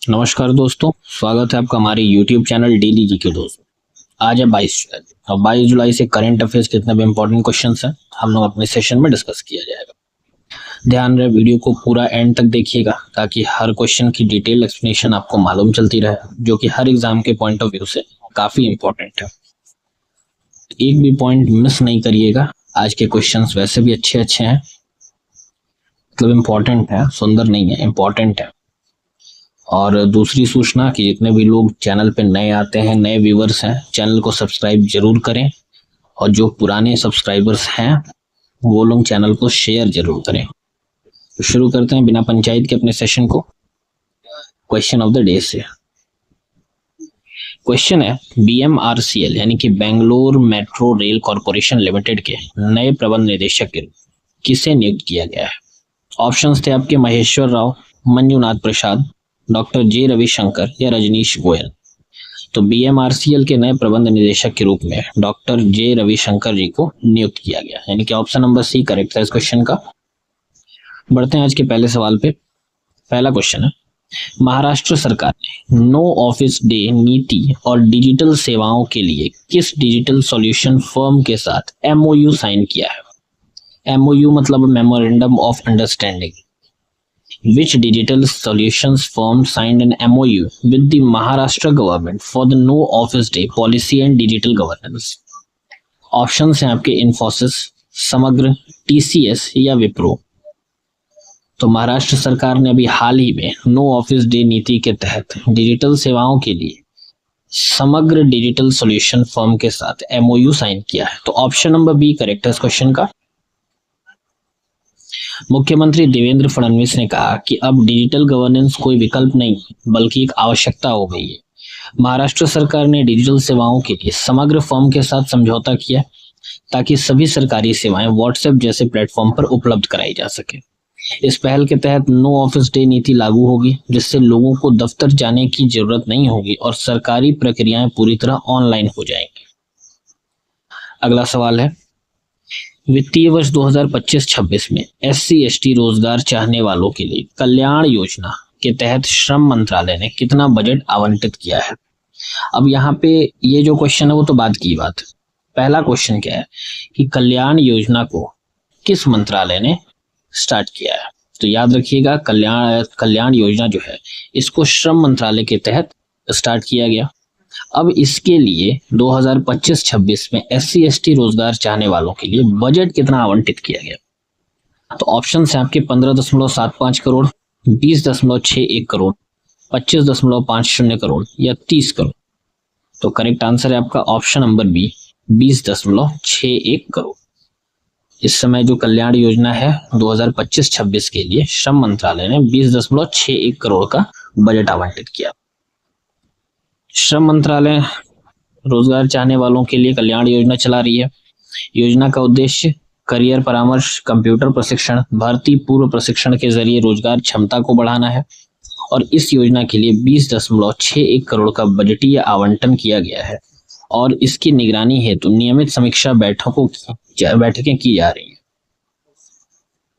नमस्कार दोस्तों, स्वागत है आपका हमारे YouTube चैनल डेली जी के दोस्त। आज है 22 जुलाई। अब 22 जुलाई से करंट अफेयर्स कितने भी इंपॉर्टेंट क्वेश्चंस हैं हम लोग अपने सेशन में डिस्कस किया जाएगा। ध्यान रहे वीडियो को पूरा एंड तक देखिएगा ताकि हर क्वेश्चन की डिटेल एक्सप्लेनेशन आपको मालूम चलती रहे, जो कि हर एग्जाम के पॉइंट ऑफ व्यू से काफी इंपॉर्टेंट है। एक भी पॉइंट मिस नहीं करिएगा। आज के क्वेश्चन वैसे भी अच्छे अच्छे हैं, मतलब इम्पोर्टेंट है, सुंदर नहीं है, इम्पोर्टेंट है। और दूसरी सूचना कि जितने भी लोग चैनल पे नए आते हैं, नए व्यूवर्स हैं, चैनल को सब्सक्राइब जरूर करें, और जो पुराने सब्सक्राइबर्स हैं वो लोग चैनल को शेयर जरूर करें। तो शुरू करते हैं बिना पंचायत के अपने सेशन को क्वेश्चन ऑफ द डे से। क्वेश्चन है, BMRCL यानी कि Bangalore metro rail corporation limited के नए प्रबंध निदेशक के रूप किसे नियुक्त किया गया है? ऑप्शंस थे आपके महेश्वर राव, मंजुनाथ प्रसाद, डॉक्टर जे रविशंकर या रजनीश गोयल। तो BMRCL के नए प्रबंध निदेशक के रूप में डॉक्टर जे रविशंकर जी को नियुक्त किया गया, यानी कि ऑप्शन नंबर सी करेक्ट है इस क्वेश्चन का। बढ़ते हैं आज के पहले सवाल पे। पहला क्वेश्चन है, महाराष्ट्र सरकार ने नो ऑफिस डे नीति और डिजिटल सेवाओं के लिए किस डिजिटल सॉल्यूशन फर्म के साथ MOU साइन किया है? MOU मतलब memorandum of understanding. Which digital solutions firm signed an MOU with the Maharashtra government for the No Office Day policy and digital governance? Options हैं आपके इन्फोसिस, समग्र, TCS या विप्रो। तो महाराष्ट्र सरकार ने अभी हाल ही में नो ऑफिस डे नीति के तहत डिजिटल सेवाओं के लिए समग्र डिजिटल सॉल्यूशन फर्म के साथ MOU साइन किया है। तो ऑप्शन नंबर बी करेक्ट है इस क्वेश्चन का। मुख्यमंत्री देवेंद्र फडणवीस ने कहा कि अब डिजिटल गवर्नेंस कोई विकल्प नहीं बल्कि एक आवश्यकता हो गई है। महाराष्ट्र सरकार ने डिजिटल सेवाओं के लिए समग्र फर्म के साथ समझौता किया ताकि सभी सरकारी सेवाएं व्हाट्सएप जैसे प्लेटफॉर्म पर उपलब्ध कराई जा सके। इस पहल के तहत नो ऑफिस डे नीति लागू होगी, जिससे लोगों को दफ्तर जाने की जरूरत नहीं होगी और सरकारी प्रक्रियाएं पूरी तरह ऑनलाइन हो जाएंगी। अगला सवाल है, वित्तीय वर्ष 2025-26 में SC/ST रोजगार चाहने वालों के लिए कल्याण योजना के तहत श्रम मंत्रालय ने कितना बजट आवंटित किया है? अब यहाँ पे ये जो क्वेश्चन है वो तो बाद की बात है। पहला क्वेश्चन क्या है कि कल्याण योजना को किस मंत्रालय ने स्टार्ट किया है? तो याद रखिएगा, कल्याण योजना जो है इसको श्रम मंत्रालय के तहत स्टार्ट किया गया। अब इसके लिए 2025-26 में SC/ST रोजगार चाहने वालों के लिए बजट कितना आवंटित किया गया? तो ऑप्शन है आपके 15.75 करोड़, 20.61 करोड़, 25.50 करोड़ या 30 करोड़। तो करेक्ट आंसर है आपका ऑप्शन नंबर बी, 20.61 करोड़। इस समय जो कल्याण योजना है 2025-26 के लिए श्रम मंत्रालय ने 20.61 करोड़ का बजट आवंटित किया। श्रम मंत्रालय रोजगार चाहने वालों के लिए कल्याण योजना चला रही है। योजना का उद्देश्य करियर परामर्श, कंप्यूटर प्रशिक्षण, भर्ती पूर्व प्रशिक्षण के जरिए रोजगार क्षमता को बढ़ाना है और इस योजना के लिए 20.61 करोड़ का बजटीय आवंटन किया गया है और इसकी निगरानी हेतु नियमित समीक्षा बैठकें की जा रही है।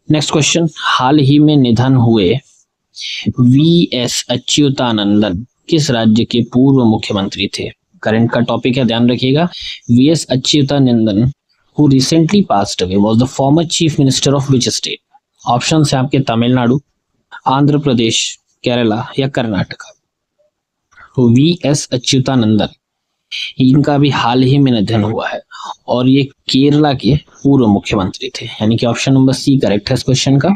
नेक्स्ट क्वेश्चन, हाल ही में निधन हुए VS अच्युतानंदन किस राज्य के पूर्व मुख्यमंत्री थे? करंट का टॉपिक है, ध्यान रखिएगा। VS Achuthanandan who recently passed away was the former chief minister of which state? Option है आपके तमिलनाडु, आंध्र प्रदेश, केरला या कर्नाटका। तो VS अच्युतानंदन इनका भी हाल ही में निधन हुआ है और ये केरला के पूर्व मुख्यमंत्री थे, यानी कि ऑप्शन नंबर सी करेक्ट है इस क्वेश्चन का।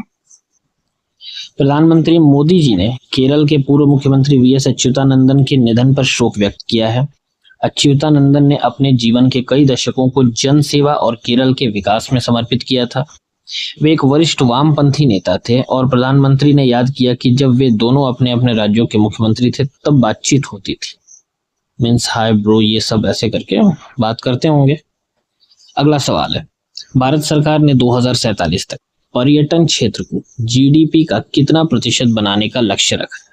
प्रधानमंत्री मोदी जी ने केरल के पूर्व मुख्यमंत्री VS अच्युतानंदन के निधन पर शोक व्यक्त किया है। अच्युतानंदन ने अपने जीवन के कई दशकों को जन सेवा और केरल के विकास में समर्पित किया था। वे एक वरिष्ठ वामपंथी नेता थे और प्रधानमंत्री ने याद किया कि जब वे दोनों अपने अपने राज्यों के मुख्यमंत्री थे तब बातचीत होती थी, मीन्स हाय ब्रो, ये सब ऐसे करके बात करते होंगे। अगला सवाल है, भारत सरकार ने 2047 तक पर्यटन क्षेत्र को GDP का कितना प्रतिशत बनाने का लक्ष्य रखा है?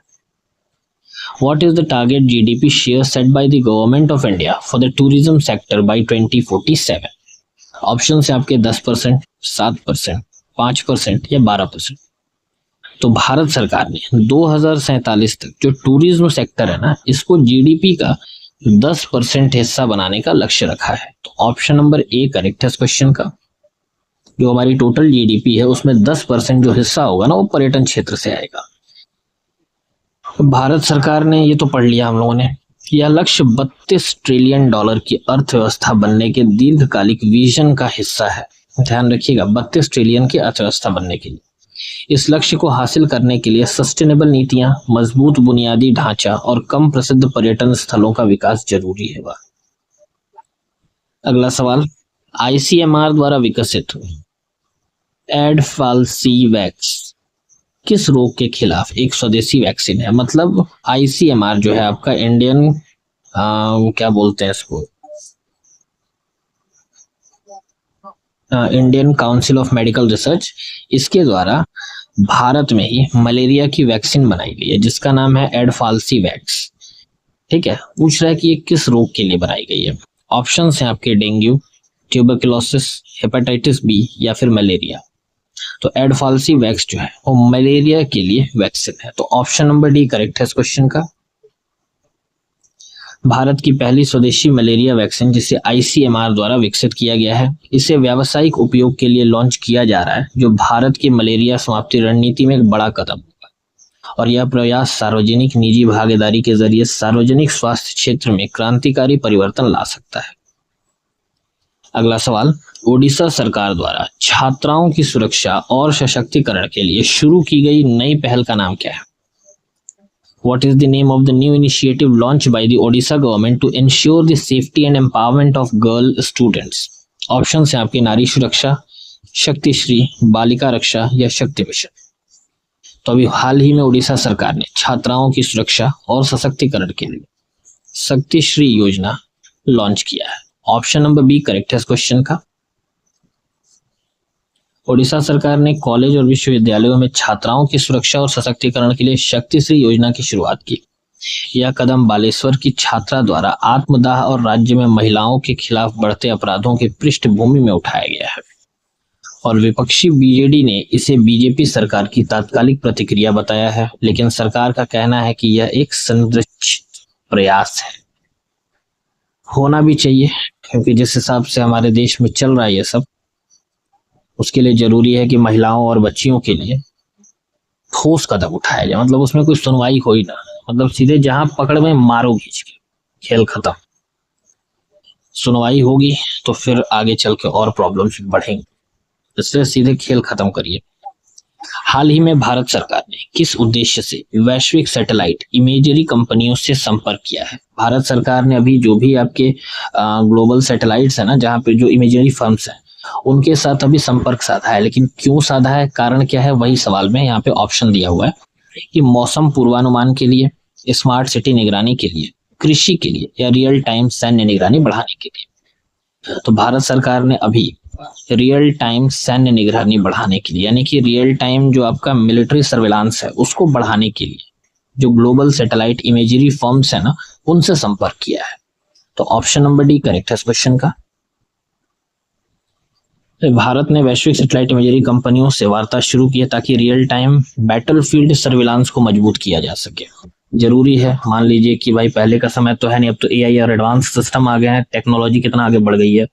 What is the target GDP share set by the government of India for the tourism sector by 2047? Option है आपके 10%, 7%, 5% या 12%। तो भारत सरकार ने 2047 तक जो टूरिज्म सेक्टर है ना, इसको जीडीपी का 10% हिस्सा बनाने का लक्ष्य रखा है। तो ऑप्शन नंबर ए करेक्ट है इस क्वेश्चन का। जो हमारी टोटल जीडीपी है उसमें 10% जो हिस्सा होगा ना, वो पर्यटन क्षेत्र से आएगा। तो भारत सरकार ने, ये तो पढ़ लिया हम लोगों ने, यह लक्ष्य $32 ट्रिलियन की अर्थव्यवस्था बनने के दीर्घकालिक विजन का हिस्सा है। ध्यान रखिएगा, 32 ट्रिलियन की अर्थव्यवस्था बनने के लिए, इस लक्ष्य को हासिल करने के लिए सस्टेनेबल नीतियां, मजबूत बुनियादी ढांचा और कम प्रसिद्ध पर्यटन स्थलों का विकास जरूरी है। अगला सवाल, आईसीएमआर द्वारा विकसित एडफाल्सीवैक्स किस रोग के खिलाफ एक स्वदेशी वैक्सीन है? मतलब आईसीएमआर जो है आपका इंडियन क्या बोलते हैं इसको, Indian council of medical research, इसके द्वारा भारत में ही मलेरिया की वैक्सीन बनाई गई है जिसका नाम है एडफाल्सीवैक्स। ठीक है, पूछ रहा है कि ये किस रोग के लिए बनाई गई है। ऑप्शंस हैं आपके डेंगू, ट्यूबरकुलोसिस, हेपेटाइटिस बी या फिर मलेरिया। तो एडफाल्सीवैक्स जो है वो मलेरिया के लिए वैक्सीन है। तो ऑप्शन नंबर डी करेक्ट है इस क्वेश्चन का। भारत की पहली स्वदेशी मलेरिया वैक्सीन जिसे आईसीएमआर द्वारा विकसित किया गया है, इसे व्यावसायिक उपयोग के लिए लॉन्च किया जा रहा है, जो भारत की मलेरिया समाप्ति रणनीति में एक बड़ा कदम होगा। और यह प्रयास सार्वजनिक निजी भागीदारी के जरिए सार्वजनिक स्वास्थ्य क्षेत्र में क्रांतिकारी परिवर्तन ला सकता है। अगला सवाल, ओडिशा सरकार द्वारा छात्राओं की सुरक्षा और सशक्तिकरण के लिए शुरू की गई नई पहल का नाम क्या है? What is the name of the new initiative launched by the Odisha government to ensure the safety and empowerment of girl students? Options हैं आपके नारी सुरक्षा, शक्तिश्री, बालिका रक्षा या शक्ति मिशन। तो अभी हाल ही में उड़ीसा सरकार ने छात्राओं की सुरक्षा और सशक्तिकरण के लिए शक्तिश्री योजना लॉन्च किया है। ऑप्शन नंबर बी करेक्ट है इस क्वेश्चन का। ओडिशा सरकार ने कॉलेज और विश्वविद्यालयों में छात्राओं की सुरक्षा और सशक्तिकरण के लिए शक्तिश्री योजना की शुरुआत की। यह कदम बालेश्वर की छात्रा द्वारा आत्मदाह और राज्य में महिलाओं के खिलाफ बढ़ते अपराधों की पृष्ठभूमि में उठाया गया है और विपक्षी बीजेडी ने इसे बीजेपी सरकार की तात्कालिक प्रतिक्रिया बताया है, लेकिन सरकार का कहना है कि यह एक संरचित प्रयास है। होना भी चाहिए, क्योंकि जिस हिसाब से हमारे देश में चल रहा है ये सब, उसके लिए जरूरी है कि महिलाओं और बच्चियों के लिए ठोस कदम उठाया जाए। मतलब उसमें कोई सुनवाई हो ही ना, मतलब सीधे जहां पकड़ में मारो खींच के, खेल खत्म। सुनवाई होगी तो फिर आगे चल के और प्रॉब्लम्स बढ़ेंगे, इसलिए सीधे खेल खत्म करिए। हाल ही में भारत सरकार ने किस उद्देश्य से वैश्विक सैटेलाइट इमेजरी कंपनियों से संपर्क किया है? भारत सरकार ने अभी जो भी आपके ग्लोबल सैटेलाइट्स है ना, जहाँ पे जो इमेजरी फर्म्स हैं, उनके साथ अभी संपर्क साधा है। लेकिन क्यों साधा है, कारण क्या है, वही सवाल में यहाँ पे ऑप्शन दिया हुआ है कि मौसम पूर्वानुमान के लिए, स्मार्ट सिटी निगरानी के लिए, कृषि के लिए या रियल टाइम सैन्य निगरानी बढ़ाने के लिए। तो भारत सरकार ने अभी रियल टाइम सैन्य निगरानी बढ़ाने के लिए, यानी कि रियल टाइम जो आपका मिलिट्री सर्विलांस है उसको बढ़ाने के लिए जो ग्लोबल सैटेलाइट इमेजरी फर्म्स है ना, उनसे संपर्क किया है। तो ऑप्शन नंबर डी करेक्ट है इस क्वेश्चन का। भारत ने वैश्विक सैटेलाइट इमेजरी कंपनियों से वार्ता शुरू की है ताकि रियल टाइम बैटलफील्ड सर्विलांस को मजबूत किया जा सके। जरूरी है, मान लीजिए कि भाई पहले का समय तो है नहीं, अब तो एआई और एडवांस सिस्टम आ गए हैं, टेक्नोलॉजी कितना आगे बढ़ गई है।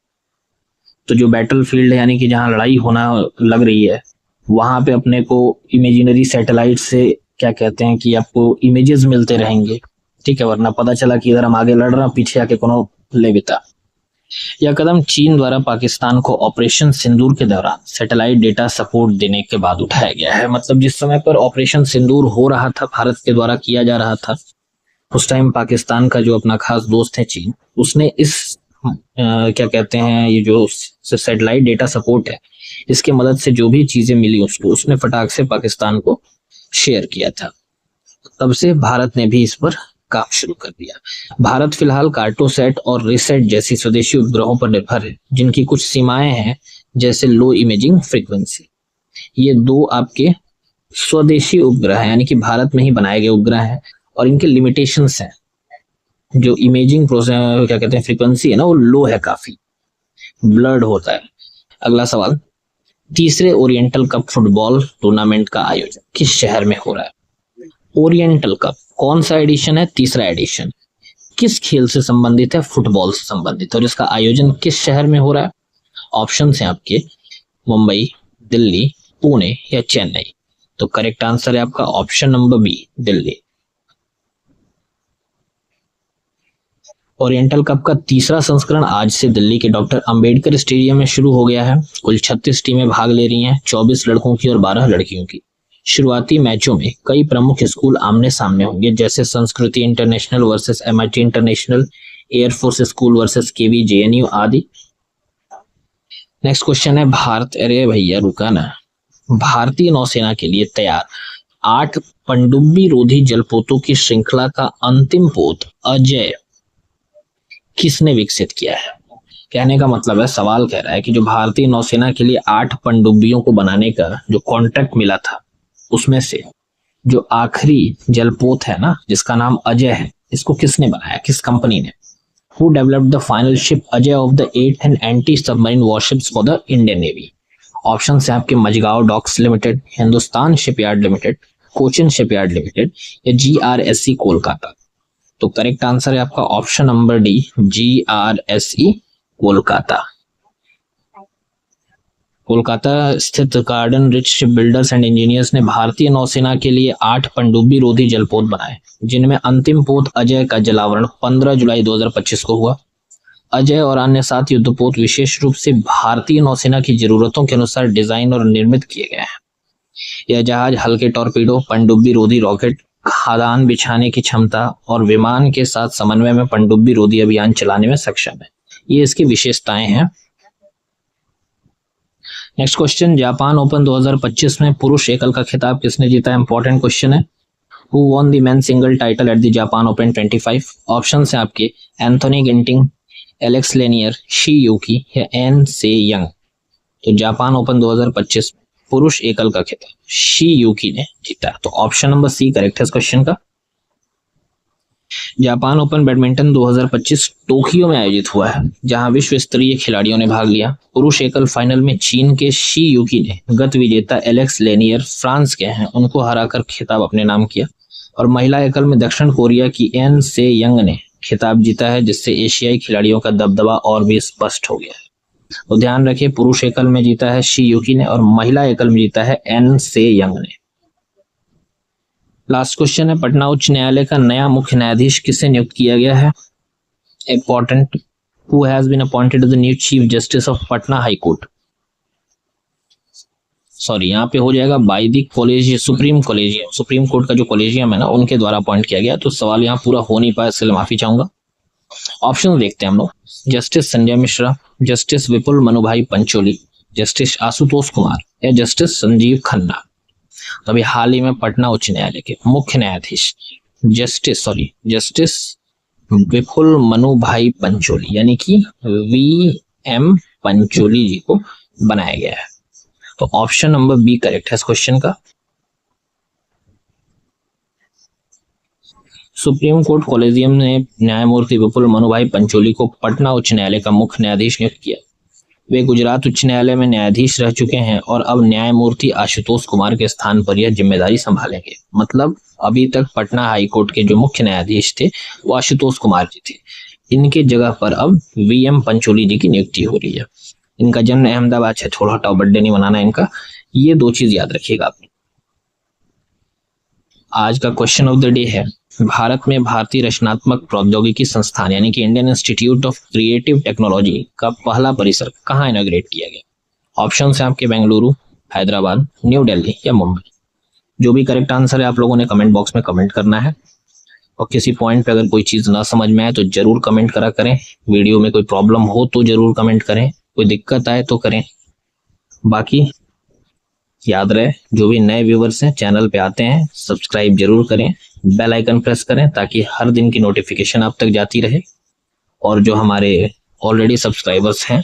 तो जो बैटलफील्ड है, यानी कि जहां लड़ाई होना लग रही है, वहां पे अपने को इमेजिनरी सैटेलाइट से क्या कहते हैं कि आपको इमेजेस मिलते रहेंगे, ठीक है, वरना पता चला कि इधर हम आगे लड़ रहे हैं, पीछे आके कोनो ले बिता। यह कदम चीन द्वारा पाकिस्तान को ऑपरेशन सिंदूर के दौरान सैटेलाइट डेटा सपोर्ट देने के बाद उठाया गया है। मतलब जिस समय पर ऑपरेशन सिंदूर हो रहा था, भारत के द्वारा किया जा रहा था, उस टाइम पाकिस्तान का जो अपना खास दोस्त है चीन, उसने इस क्या कहते हैं, ये जो सैटेलाइट डेटा सपोर्ट है, इसके मदद से जो भी चीजें मिली उसको, उसने फटाक से पाकिस्तान को शेयर किया था। तब से भारत ने भी इस पर काम शुरू कर दिया। भारत फिलहाल कार्टोसैट और रिसेट जैसी स्वदेशी उपग्रहों पर निर्भर है, जिनकी कुछ सीमाएं हैं, जैसे लो इमेजिंग फ्रीक्वेंसी। ये दो आपके स्वदेशी उपग्रह हैं, यानी कि भारत में ही बनाए गए उपग्रह हैं, और इनके लिमिटेशंस हैं। जो इमेजिंग प्रोसेस क्या कहते हैं फ्रीक्वेंसी है ना, वो लो है, काफी ब्लर्ड होता है। अगला सवाल, तीसरे ओरिएंटल कप फुटबॉल टूर्नामेंट का आयोजन किस शहर में हो रहा है? ओरिएंटल कप कौन सा एडिशन है? तीसरा एडिशन। किस खेल से संबंधित है? फुटबॉल से संबंधित। और इसका आयोजन किस शहर में हो रहा है? ऑप्शन है आपके मुंबई, दिल्ली, पुणे या चेन्नई। तो करेक्ट आंसर है आपका option number B, Delhi. Oriental cup का तीसरा संस्करण आज से दिल्ली के डॉक्टर अंबेडकर स्टेडियम में शुरू हो गया है। कुल 36 टीमें भाग ले रही हैं, 24 लड़कों की और 12 लड़कियों की। शुरुआती मैचों में कई प्रमुख स्कूल आमने सामने होंगे, जैसे Sanskriti international versus MIT international, air force school versus KV JNU आदि। नेक्स्ट क्वेश्चन है भारत, अरे भैया रुका ना, भारतीय नौसेना के लिए तैयार 8 पनडुब्बी रोधी जलपोतों की श्रृंखला का अंतिम पोत अजय किसने विकसित किया है? कहने का मतलब है, सवाल कह रहा है कि जो भारतीय नौसेना के लिए 8 पनडुब्बियों को बनाने का जो कॉन्ट्रैक्ट मिला था, उसमें से जो आखिरी जलपोत है ना, जिसका नाम अजय है, इसको किसने बनाया, किस कंपनी ने? Who developed the final ship Ajay of the 8th and anti-submarine warships for the Indian Navy? Option है आपके Mazagon Docks Limited, Hindustan Shipyard Limited, Cochin Shipyard Limited या GRSC कोलकाता। तो करेक्ट आंसर है आपका option number D, GRSC Kolkata. Kolkata स्थित Garden Reach Ship Builders and Engineers ने भारतीय नौसेना के लिए 8 पनडुब्बी रोधी जलपोत बनाए, जिनमें अंतिम पोत अजय का जलावरण 15 जुलाई 2025 को हुआ। अजय और अन्य 7 युद्धपोत विशेष रूप से भारतीय नौसेना की जरूरतों के अनुसार डिजाइन और निर्मित किए गए हैं। यह जहाज हल्के टॉर्पीडो, पनडुब्बी रोधी रॉकेट, खादान बिछाने की क्षमता और विमान के साथ समन्वय में पनडुब्बी रोधी अभियान चलाने में सक्षम है। ये इसकी विशेषताएं हैं। नेक्स्ट क्वेश्चन, जापान ओपन 2025 में पुरुष एकल का खिताब किसने जीता? इंपॉर्टेंट क्वेश्चन है। Who won the men single title at the Japan Open 25? Option है आपके Anthony Ginting, Alex Lanier, Shi Yuqi या एन से यंग। तो जापान ओपन 2025 पुरुष एकल का खिताब शी यूकी ने जीता। तो ऑप्शन नंबर सी करेक्ट है इस क्वेश्चन का। जापान ओपन बैडमिंटन 2025 टोक्यो में आयोजित हुआ है, जहां विश्व स्तरीय खिलाड़ियों ने भाग लिया। पुरुष एकल फाइनल में चीन के शी यूकी ने गत विजेता एलेक्स लेनियर, फ्रांस के हैं, उनको हराकर खिताब अपने नाम किया। और महिला एकल में दक्षिण कोरिया की एन से यंग ने खिताब जीता है, जिससे एशियाई खिलाड़ियों का दबदबा और भी स्पष्ट हो गया है। तो ध्यान रखिए, पुरुष एकल में जीता है शी यूकी ने और महिला एकल में जीता है एन से यंग ने। लास्ट क्वेश्चन है, पटना उच्च न्यायालय का नया मुख्य न्यायाधीश किसे नियुक्त किया गया है? Important, who has been appointed the new chief justice of Patna high court? Sorry, यहाँ पे हो जाएगा by the collegium, supreme collegium, supreme court का जो कॉलेजियम है ना, उनके द्वारा अपॉइंट किया गया। तो सवाल यहाँ पूरा हो नहीं पाया, इसलिए माफी चाहूंगा। ऑप्शन देखते हैं हम लोग। जस्टिस संजय मिश्रा, जस्टिस विपुल मनुभाई पंचोली, जस्टिस आशुतोष कुमार या जस्टिस संजीव खन्ना। तो अभी हाल ही में पटना उच्च न्यायालय के मुख्य न्यायाधीश जस्टिस विपुल मनुभाई पंचोली यानी कि VM पंचोली जी को बनाया गया है। तो ऑप्शन नंबर बी करेक्ट है इस क्वेश्चन का। सुप्रीम कोर्ट कॉलेजियम ने न्यायमूर्ति विपुल मनुभाई पंचोली को पटना उच्च न्यायालय का मुख्य न्यायाधीश नियुक्त किया। वे गुजरात उच्च न्यायालय में न्यायाधीश रह चुके हैं और अब न्यायमूर्ति आशुतोष कुमार के स्थान पर यह जिम्मेदारी संभालेंगे। मतलब अभी तक पटना हाई कोर्ट के जो मुख्य न्यायाधीश थे वो आशुतोष कुमार जी थे, इनके जगह पर अब VM पंचोली जी की नियुक्ति हो रही है। इनका जन्म अहमदाबाद है, छोड़ो हटाओ, बर्थडे नहीं मनाना इनका। ये 2 चीज याद रखिएगा आप। आज का क्वेश्चन ऑफ द डे है, भारत में भारतीय रचनात्मक प्रौद्योगिकी संस्थान यानी कि Indian institute of creative technology का पहला परिसर कहाँ इनॉग्रेट किया गया? ऑप्शन है आपके बेंगलुरु, हैदराबाद, न्यू दिल्ली या मुंबई। जो भी करेक्ट आंसर है आप लोगों ने कमेंट बॉक्स में कमेंट करना है। और किसी पॉइंट पे अगर कोई चीज ना समझ में आए तो जरूर कमेंट करा करें। वीडियो में कोई प्रॉब्लम हो तो जरूर कमेंट करें, कोई दिक्कत आए तो करें। बाकी याद रहे, जो भी नए व्यूवर्स हैं चैनल पे आते हैं, सब्सक्राइब जरूर करें, बेल आइकन प्रेस करें ताकि हर दिन की नोटिफिकेशन आप तक जाती रहे। और जो हमारे ऑलरेडी सब्सक्राइबर्स हैं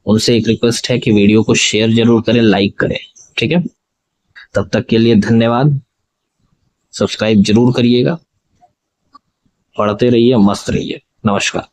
उनसे एक रिक्वेस्ट है कि वीडियो को शेयर जरूर करें, लाइक करें, ठीक है। तब तक के लिए धन्यवाद। सब्सक्राइब जरूर करिएगा, पढ़ते रहिए, मस्त रहिए। नमस्कार।